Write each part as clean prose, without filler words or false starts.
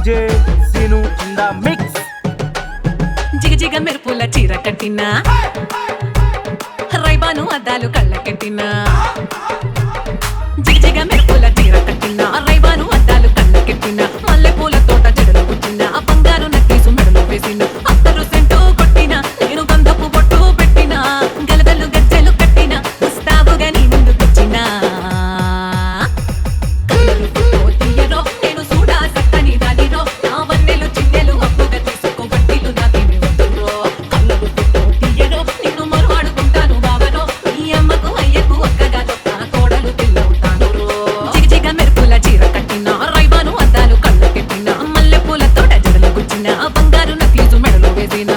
DJ Sinu in the mix. జిగజిగ మెరుపుల చీర కట్టినా రైబాను అద్దాలు కళ్ళ కట్టినా జిగజిగ మెరుపుల చీర కట్టినా రైబాను అద్దాలు కళ్ళ కట్టినా మల్లె పూల తోట జడలు గుచ్చిన బంగారు నక్లీసు మెడలో వేసిన అత్తరు సెంటు కొట్టిన నేను గంధపు బొట్టు పెట్టిన గలగలు గజ్జెలు కట్టిన వస్తావుగా నీ ముందుకొచ్చిన కళ్ళలు ఫోటో తీయరో నేను చూడా సక్కని దానిరో నా వన్నెలు చిన్నెలు అప్పుగా తీసుకో బట్టిలు నా తిని వద్దురో కళ్ళలు ఫోటో తీయరో నేను మరువాడుకుంటాను బావరో ఈ అమ్మకు అయ్యకు ఒక్కగా తొక్క కోడలు పిల్లవుతాను జిగజిగ మెరుపుల చీర కట్టిన రైబాను అద్దాలు కళ్ళ కట్టిన మల్లె పూల తోట జడలు గుచ్చిన బంగారు నక్లీసు మెడలో వేసిన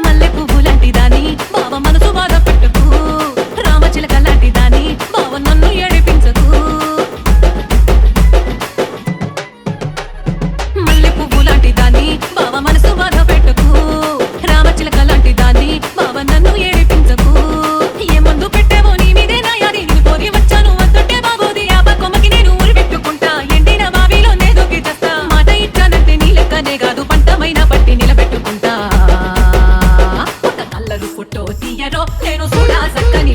మల్లె పువ్వు లాంటి దాని బావ మనసు బాధ పెట్టకు రామచిలక లాంటి దాని బావ నన్ను ఏడిపించకు మల్లె పువ్వు లాంటి దాని బావ మనసు బాధ పెట్టకు రామచిలక లాంటి దాని బావ నన్ను ఏడిపించకు ఏ మందు పెట్టేవో నీ మీదే నాయాది నీ కోరి వచ్చాను వద్దుంటే బాబోది ఆప కొమ్మకి నేను ఊరి పెట్టుకుంటా ఎండిన బావిలో నేదోకి తెస్తా మాట ఇచ్చానంటే నీ లెక్కనే కాదు పంటమైన పట్టి నిలబెట్టుకుంటా ఒక కళ్ళరు ఫోటో తీయరో నేను చూడా సక్కని